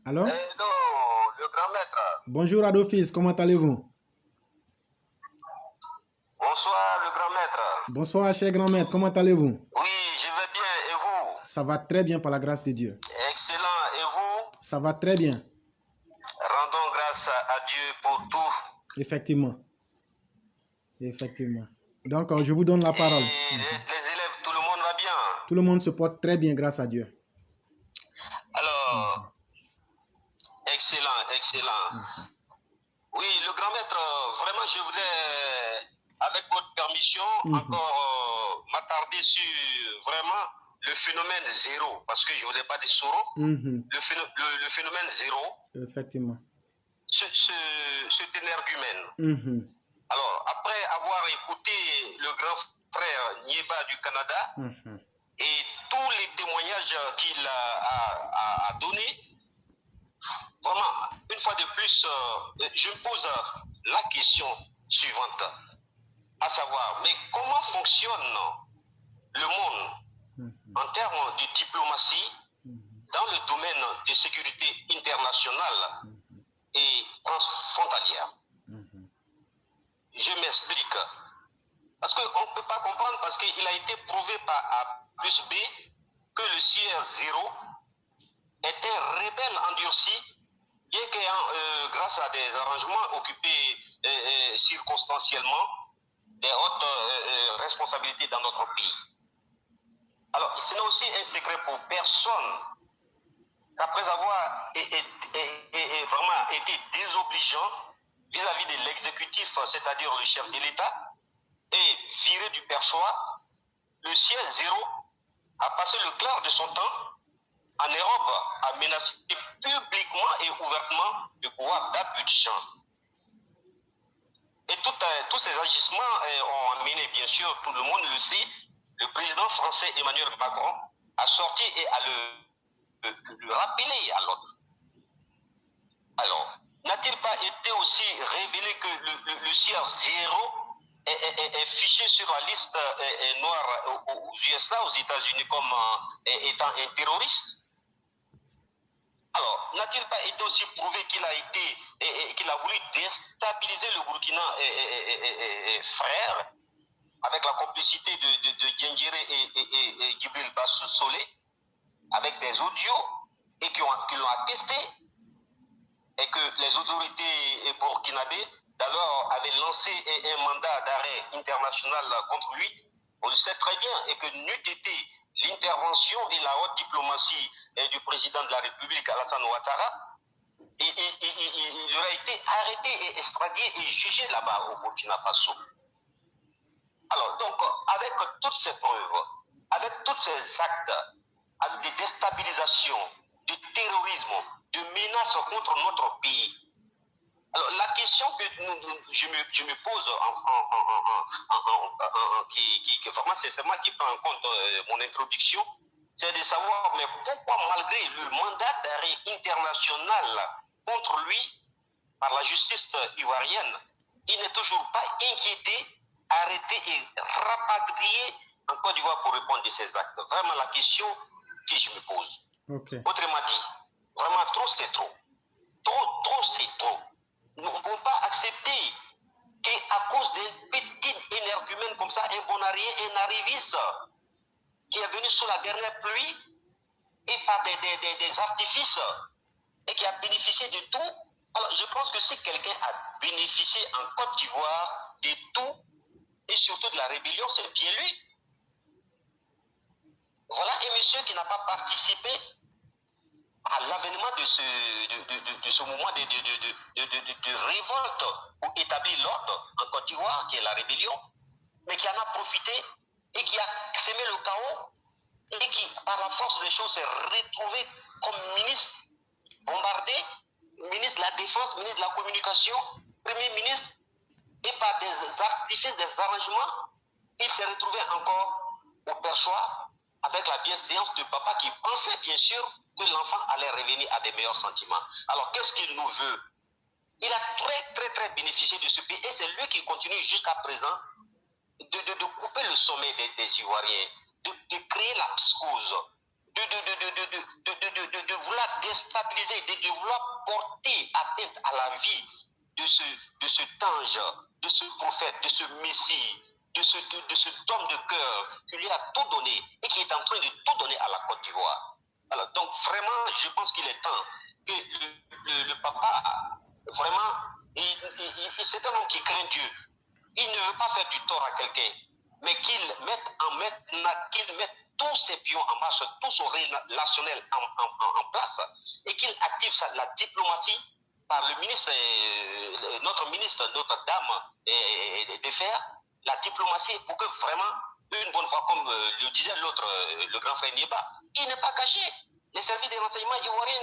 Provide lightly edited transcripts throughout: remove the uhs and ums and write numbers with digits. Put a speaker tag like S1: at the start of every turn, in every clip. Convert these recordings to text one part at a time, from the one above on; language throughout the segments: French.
S1: Allô?
S2: Hello, le grand maître.
S1: Bonjour Adolphis, comment allez-vous?
S2: Bonsoir, le grand maître.
S1: Bonsoir, cher grand maître, comment allez-vous?
S2: Oui, je vais bien. Et vous?
S1: Ça va très bien par la grâce de Dieu.
S2: Excellent. Et vous?
S1: Ça va très bien.
S2: Rendons grâce à Dieu pour tout.
S1: Effectivement. Effectivement. Donc, je vous donne la parole.
S2: Et les élèves, tout le monde va bien?
S1: Tout le monde se porte très bien grâce à Dieu.
S2: Alors, excellent, excellent. Oui, le grand maître, vraiment, je voulais, avec votre permission, encore m'attarder sur vraiment le phénomène zéro, parce que je ne voulais pas dire Soro, le phénomène zéro.
S1: Effectivement.
S2: Cet énergumène. Alors, après avoir écouté le grand frère Nieba du Canada et tous les témoignages qu'il a donnés, vraiment, une fois de plus, je me pose la question suivante, à savoir, mais comment fonctionne le monde en termes de diplomatie dans le domaine de sécurité internationale et transfrontalière? Je m'explique. Parce qu'on ne peut pas comprendre, parce qu'il a été prouvé par A plus B que le CR0 était rebelle endurci, bien qu'ayant, grâce à des arrangements occupés circonstanciellement, des hautes responsabilités dans notre pays. Alors, ce n'est aussi un secret pour personne qu'après avoir vraiment été désobligeant vis-à-vis de l'exécutif, c'est-à-dire le chef de l'État, et viré du perchoir, le CR0 a passé le clair de son temps en Europe à menacer publiquement et ouvertement le pouvoir d'Abidjan. Et tous ces agissements ont amené, bien sûr, tout le monde le sait, le président français Emmanuel Macron a sorti et à le rappeler à l'ordre. Alors, n'a-t-il pas été aussi révélé que le CR0 est fiché sur la liste noire aux USA, aux États-Unis, comme étant un terroriste? Alors, n'a-t-il pas été aussi prouvé qu'il a voulu déstabiliser le Burkina frère avec la complicité de Diendéré et Djibril Bassou Solé, avec des audios et qui l'ont attesté, et que les autorités burkinabées d'alors avaient lancé un mandat d'arrêt international contre lui? On le sait très bien, et que n'eût été l'intervention et la haute diplomatie du président de la République, Alassane Ouattara, il aurait été arrêté et extradé et jugé là-bas au Burkina Faso. Alors, donc, avec toutes ces preuves, avec tous ces actes, avec des déstabilisations, du terrorisme, de menaces contre notre pays, alors la question que je me pose, c'est moi qui prends en compte mon introduction, c'est de savoir, mais pourquoi malgré le mandat d'arrêt international contre lui par la justice ivoirienne, il n'est toujours pas inquiété, arrêté et rapatrié en Côte d'Ivoire pour répondre de ces actes? Vraiment la question que je me pose. Autrement dit, vraiment trop c'est trop. Trop c'est trop. Nous ne pouvons pas accepter qu'à cause d'un petit énergumène comme ça, un bonarien, un arriviste qui est venu sous la dernière pluie et par des artifices et qui a bénéficié de tout. Alors je pense que si quelqu'un a bénéficié en Côte d'Ivoire de tout et surtout de la rébellion, c'est bien lui. Voilà un monsieur qui n'a pas participé à l'avènement de ce mouvement de révolte pour établir l'ordre en Côte d'Ivoire, qui est la rébellion, mais qui en a profité et qui a sémé le chaos et qui, par la force des choses, s'est retrouvé comme ministre bombardé, ministre de la Défense, ministre de la Communication, Premier ministre, et par des artifices, des arrangements, il s'est retrouvé encore au perchoir avec la bienséance de papa qui pensait bien sûr que l'enfant allait revenir à des meilleurs sentiments. Alors qu'est-ce qu'il nous veut? Il a très bénéficié de ce pays et c'est lui qui continue jusqu'à présent de couper le sommet des Ivoiriens, de créer la psychose, de vouloir déstabiliser, de vouloir porter atteinte à la vie de cet ange, de ce prophète, de ce messie, de cet homme de cœur qui lui a tout donné et qui est en train de tout donner à la Côte d'Ivoire. Alors, donc vraiment, je pense qu'il est temps que le papa, vraiment, c'est un homme qui craint Dieu. Il ne veut pas faire du tort à quelqu'un, mais qu'il mette tous ses pions en marche, tout son relationnel en place, et qu'il active la diplomatie par le ministre, notre dame de fer, la diplomatie pour que vraiment, une bonne fois, comme le disait l'autre, le grand frère Nieba, il n'est pas caché. Les services de renseignement ivoiriens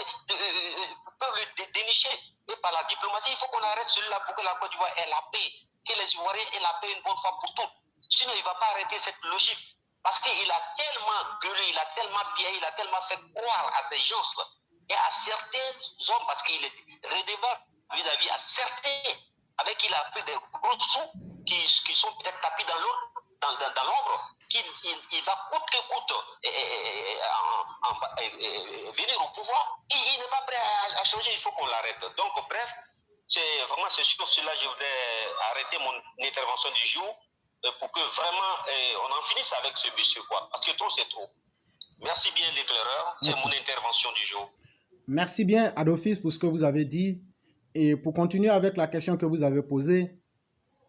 S2: peuvent le dénicher. Et par la diplomatie, il faut qu'on arrête celui-là pour que la Côte d'Ivoire ait la paix, que les Ivoiriens aient la paix une bonne fois pour toutes. Sinon, il ne va pas arrêter cette logique. Parce qu'il a tellement gueulé, il a tellement piaillé, il a tellement fait croire à ces gens-là et à certains hommes, parce qu'il est redevable vis-à-vis à certains avec qui il a pris des gros sous qui sont peut-être tapis dans l'ombre, qu'il va coûte que coûte venir au pouvoir. Il n'est pas prêt à changer, il faut qu'on l'arrête. Donc, bref, c'est vraiment sur cela que je voudrais arrêter mon intervention du jour pour que vraiment on en finisse avec ce monsieur, quoi. Parce que trop, c'est trop. Merci bien, l'éclaireur. C'est mon intervention du jour.
S1: Merci bien, Adolphis, pour ce que vous avez dit. Et pour continuer avec la question que vous avez posée,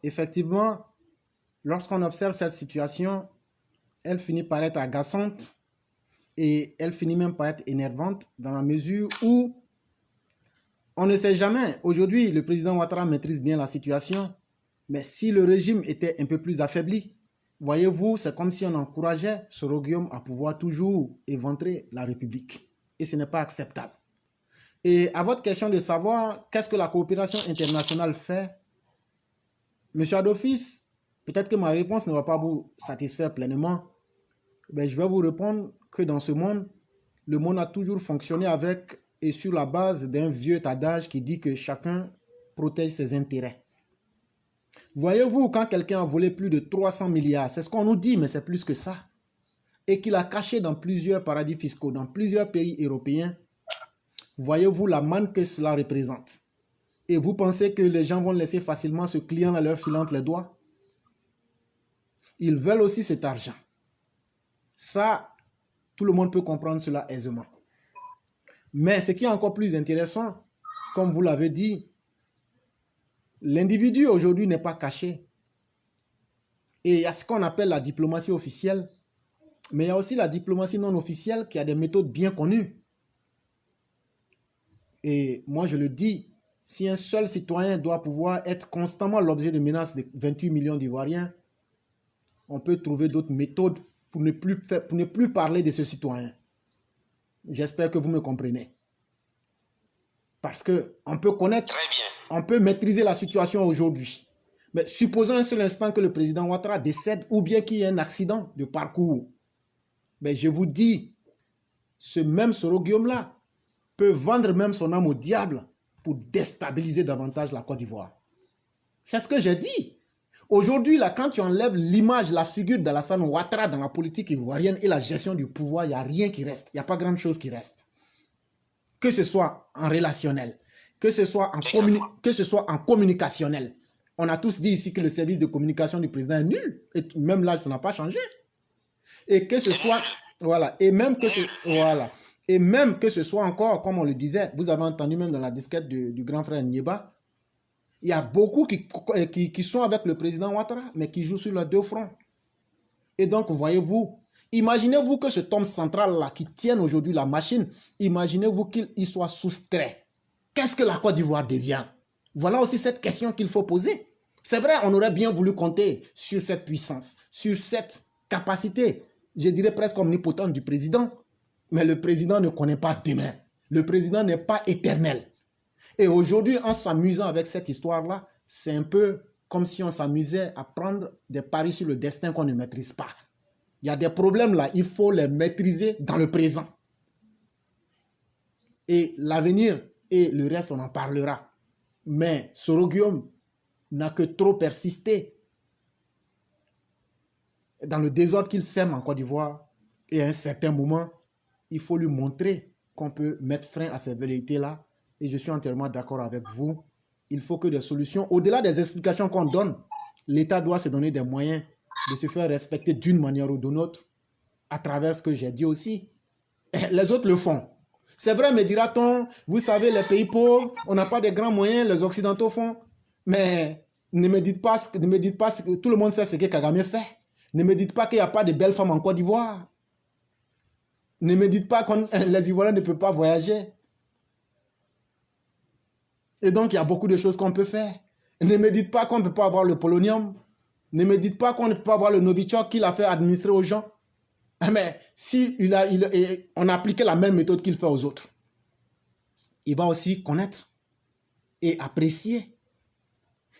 S1: effectivement, lorsqu'on observe cette situation, elle finit par être agaçante et elle finit même par être énervante dans la mesure où on ne sait jamais. Aujourd'hui, le président Ouattara maîtrise bien la situation, mais si le régime était un peu plus affaibli, voyez-vous, c'est comme si on encourageait Soro Guillaume à pouvoir toujours éventrer la République. Et ce n'est pas acceptable. Et à votre question de savoir qu'est-ce que la coopération internationale fait, M. Adolphis, peut-être que ma réponse ne va pas vous satisfaire pleinement, mais je vais vous répondre que dans ce monde, le monde a toujours fonctionné avec et sur la base d'un vieux adage qui dit que chacun protège ses intérêts. Voyez-vous, quand quelqu'un a volé plus de 300 milliards, c'est ce qu'on nous dit, mais c'est plus que ça, et qu'il a caché dans plusieurs paradis fiscaux, dans plusieurs pays européens, voyez-vous la manne que cela représente. Et vous pensez que les gens vont laisser facilement ce client à leur filer entre les doigts? Ils veulent aussi cet argent. Ça, tout le monde peut comprendre cela aisément. Mais ce qui est encore plus intéressant, comme vous l'avez dit, l'individu aujourd'hui n'est pas caché. Et il y a ce qu'on appelle la diplomatie officielle, mais il y a aussi la diplomatie non officielle qui a des méthodes bien connues. Et moi je le dis, si un seul citoyen doit pouvoir être constamment l'objet de menaces de 28 millions d'Ivoiriens, on peut trouver d'autres méthodes pour ne plus parler de ce citoyen. J'espère que vous me comprenez. Parce qu'on peut connaître, on peut maîtriser la situation aujourd'hui. Mais supposons un seul instant que le président Ouattara décède ou bien qu'il y ait un accident de parcours. Mais je vous dis, ce même Soro Guillaume-là peut vendre même son âme au diable pour déstabiliser davantage la Côte d'Ivoire. C'est ce que j'ai dit. Aujourd'hui, là, quand tu enlèves l'image, la figure d'Alassane Ouattara dans la politique ivoirienne et la gestion du pouvoir, il n'y a rien qui reste. Il n'y a pas grand-chose qui reste. Que ce soit en relationnel, que ce soit en communicationnel. On a tous dit ici que le service de communication du président est nul. Et même là, ça n'a pas changé. Et que ce soit... Voilà. Et même que ce soit encore, comme on le disait, vous avez entendu même dans la disquette du grand frère Nieba, il y a beaucoup qui sont avec le président Ouattara, mais qui jouent sur les deux fronts. Et donc, voyez-vous, imaginez-vous que cet homme central-là, qui tienne aujourd'hui la machine, imaginez-vous qu'il soit soustrait. Qu'est-ce que la Côte d'Ivoire devient? Voilà aussi cette question qu'il faut poser. C'est vrai, on aurait bien voulu compter sur cette puissance, sur cette capacité, je dirais presque omnipotente du président, mais le président ne connaît pas demain. Le président n'est pas éternel. Et aujourd'hui, en s'amusant avec cette histoire-là, c'est un peu comme si on s'amusait à prendre des paris sur le destin qu'on ne maîtrise pas. Il y a des problèmes là, il faut les maîtriser dans le présent. Et l'avenir et le reste, on en parlera. Mais Soro Guillaume n'a que trop persisté dans le désordre qu'il sème en Côte d'Ivoire. Et à un certain moment, il faut lui montrer qu'on peut mettre frein à ces velléités-là. Et je suis entièrement d'accord avec vous. Il faut que des solutions, au-delà des explications qu'on donne, l'État doit se donner des moyens de se faire respecter d'une manière ou d'une autre, à travers ce que j'ai dit aussi. Les autres le font. C'est vrai, me dira-t-on, vous savez, les pays pauvres, on n'a pas de grands moyens, les Occidentaux font. Mais ne me dites pas que tout le monde sait ce que Kagame fait. Ne me dites pas qu'il n'y a pas de belles femmes en Côte d'Ivoire. Ne me dites pas que les Ivoiriens ne peuvent pas voyager. Et donc, il y a beaucoup de choses qu'on peut faire. Ne me dites pas qu'on ne peut pas avoir le polonium. Ne me dites pas qu'on ne peut pas avoir le Novichok qu'il a fait administrer aux gens. Mais si on a appliqué la même méthode qu'il fait aux autres, il va aussi connaître et apprécier.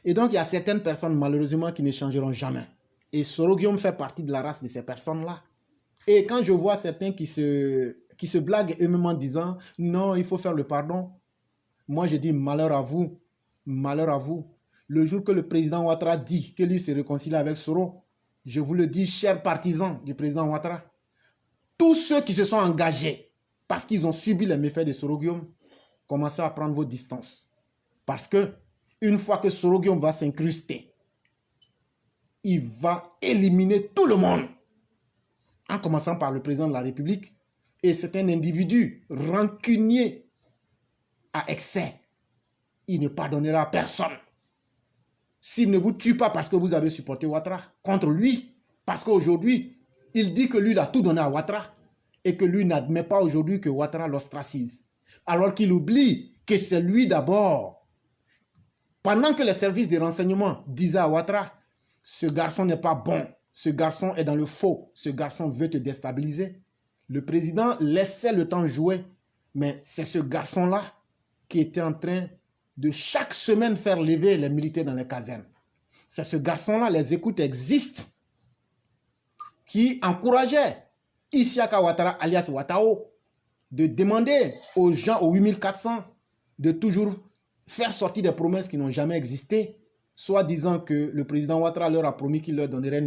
S1: Et donc, il y a certaines personnes, malheureusement, qui ne changeront jamais. Et Soro-Guillaume fait partie de la race de ces personnes-là. Et quand je vois certains qui se blaguent eux-mêmes en disant « Non, il faut faire le pardon », moi, je dis malheur à vous, malheur à vous. Le jour que le président Ouattara dit que lui se réconcilie avec Soro, je vous le dis, chers partisans du président Ouattara, tous ceux qui se sont engagés parce qu'ils ont subi les méfaits de Soro-Guillaume, commencez à prendre vos distances. Parce que une fois que Soro-Guillaume va s'incruster, il va éliminer tout le monde, en commençant par le président de la République. Et c'est un individu rancunier à excès. Il ne pardonnera à personne. S'il ne vous tue pas parce que vous avez supporté Ouattara contre lui, parce qu'aujourd'hui, il dit que lui, il a tout donné à Ouattara et que lui n'admet pas aujourd'hui que Ouattara l'ostracise. Alors qu'il oublie que c'est lui d'abord. Pendant que les services de renseignement disaient à Ouattara, ce garçon n'est pas bon, ce garçon est dans le faux, ce garçon veut te déstabiliser. Le président laissait le temps jouer, mais c'est ce garçon-là qui était en train de chaque semaine faire lever les militaires dans les casernes. C'est ce garçon-là, les écoutes existent, qui encourageait Isiaka Ouattara, alias Ouattao, de demander aux gens, aux 8400, de toujours faire sortir des promesses qui n'ont jamais existé, soit disant que le président Ouattara leur a promis qu'il leur donnerait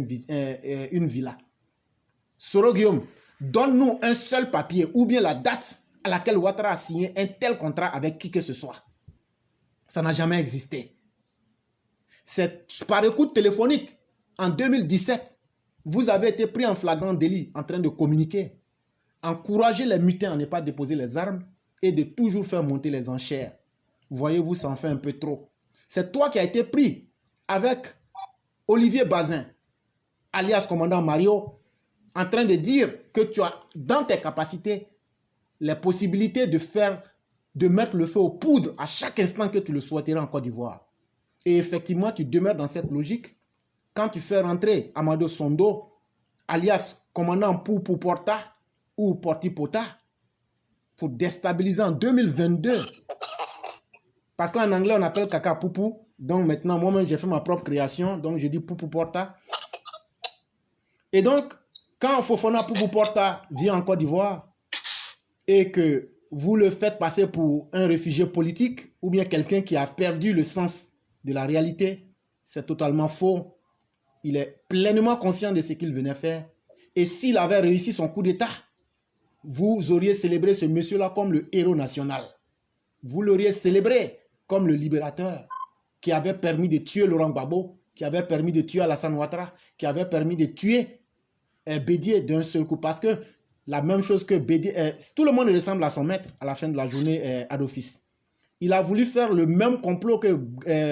S1: une villa. Soro-Guillaume, donne-nous un seul papier ou bien la date à laquelle Ouattara a signé un tel contrat avec qui que ce soit. Ça n'a jamais existé. C'est par écoute téléphonique. En 2017, vous avez été pris en flagrant délit en train de communiquer. Encourager les mutins à ne pas déposer les armes et de toujours faire monter les enchères. Voyez-vous, ça en fait un peu trop. C'est toi qui as été pris avec Olivier Bazin, alias commandant Mario, en train de dire que tu as dans tes capacités les possibilités de mettre le feu aux poudres à chaque instant que tu le souhaiterais en Côte d'Ivoire. Et effectivement, tu demeures dans cette logique quand tu fais rentrer Amadou Sondo, alias commandant Poupou Porta ou Porti Pota, pour déstabiliser en 2022. Parce qu'en anglais, on appelle caca Poupou. Donc maintenant, moi-même, j'ai fait ma propre création. Donc je dis Poupou Porta. Et donc, quand Fofana Poupou Porta vient en Côte d'Ivoire et que vous le faites passer pour un réfugié politique ou bien quelqu'un qui a perdu le sens de la réalité, c'est totalement faux. Il est pleinement conscient de ce qu'il venait faire. Et s'il avait réussi son coup d'État, vous auriez célébré ce monsieur-là comme le héros national. Vous l'auriez célébré comme le libérateur qui avait permis de tuer Laurent Gbagbo, qui avait permis de tuer Alassane Ouattara, qui avait permis de tuer Bédié d'un seul coup. Parce que la même chose que Bédié, tout le monde ressemble à son maître à la fin de la journée à d'office. Il a voulu faire le même complot que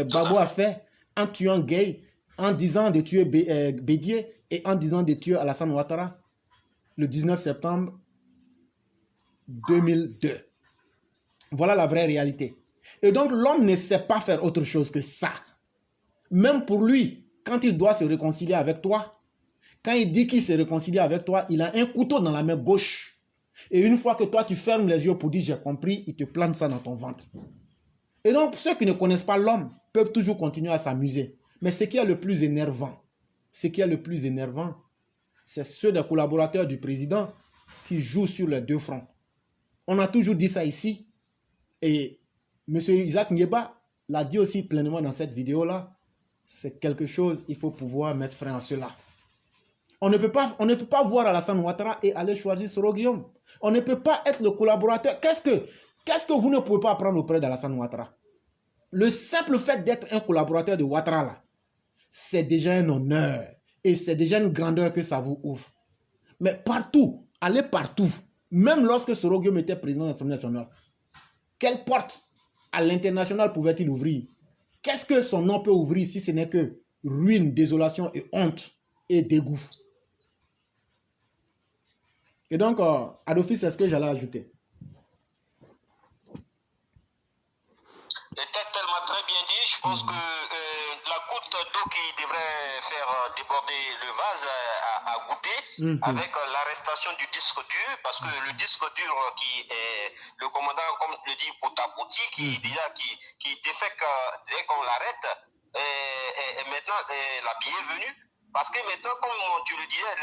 S1: Gbagbo a fait en tuant Gueye, en disant de tuer Bédié et en disant de tuer Alassane Ouattara le 19 septembre 2002. Voilà la vraie réalité. Et donc l'homme ne sait pas faire autre chose que ça. Même pour lui, quand il doit se réconcilier avec toi, quand il dit qu'il se réconcilie avec toi, il a un couteau dans la main gauche. Et une fois que toi tu fermes les yeux pour dire j'ai compris, il te plante ça dans ton ventre. Et donc ceux qui ne connaissent pas l'homme peuvent toujours continuer à s'amuser. Mais ce qui est le plus énervant, c'est ceux des collaborateurs du président qui jouent sur les deux fronts. On a toujours dit ça ici. Et M. Isaac Nieba l'a dit aussi pleinement dans cette vidéo-là. C'est quelque chose, il faut pouvoir mettre frein à cela. On ne peut pas voir Alassane Ouattara et aller choisir Soro Guillaume. On ne peut pas être le collaborateur. Qu'est-ce que vous ne pouvez pas apprendre auprès d'Alassane Ouattara? Le simple fait d'être un collaborateur de Ouattara, là, c'est déjà un honneur. Et c'est déjà une grandeur que ça vous ouvre. Mais partout, allez partout. Même lorsque Soro Guillaume était président de l'Assemblée nationale, quelle porte à l'international pouvait-il ouvrir? Qu'est-ce que son nom peut ouvrir si ce n'est que ruine, désolation et honte et dégoût? Et donc, à l'office, c'est ce que j'allais ajouter.
S2: C'était tellement très bien dit. Je pense que la goutte d'eau qui devrait faire déborder le vase a goûté avec l'arrestation du disque dur, parce que le disque dur qui est le commandant, comme je le dis, Poutapouti, qui défèque dès qu'on l'arrête, est maintenant la bienvenue. Parce que maintenant, comme tu le disais,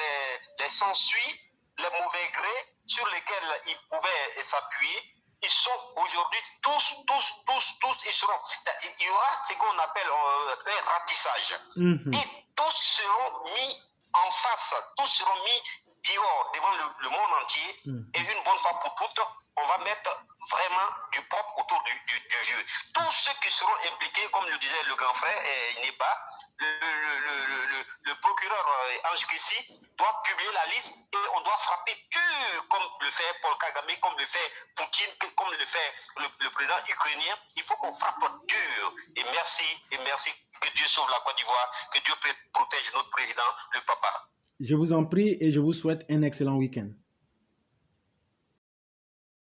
S2: les s'ensuit, les mauvais grés sur lesquels ils pouvaient s'appuyer, ils sont aujourd'hui tous, ils seront. Il y aura ce qu'on appelle un ratissage. Et tous seront mis en face, tous seront mis dehors devant le monde entier. Et une bonne fois pour toutes, on va mettre vraiment du propre autour du jeu. Tous ceux qui seront impliqués, comme le disait le grand frère, il n'est pas, le procureur Ange Kissi doit publier la liste et on doit frapper dur, comme le fait Paul Kagame, comme le fait Poutine, comme le fait le président ukrainien. Il faut qu'on frappe dur. Et merci, que Dieu sauve la Côte d'Ivoire, que Dieu protège notre président, le papa.
S1: Je vous en prie et je vous souhaite un excellent week-end.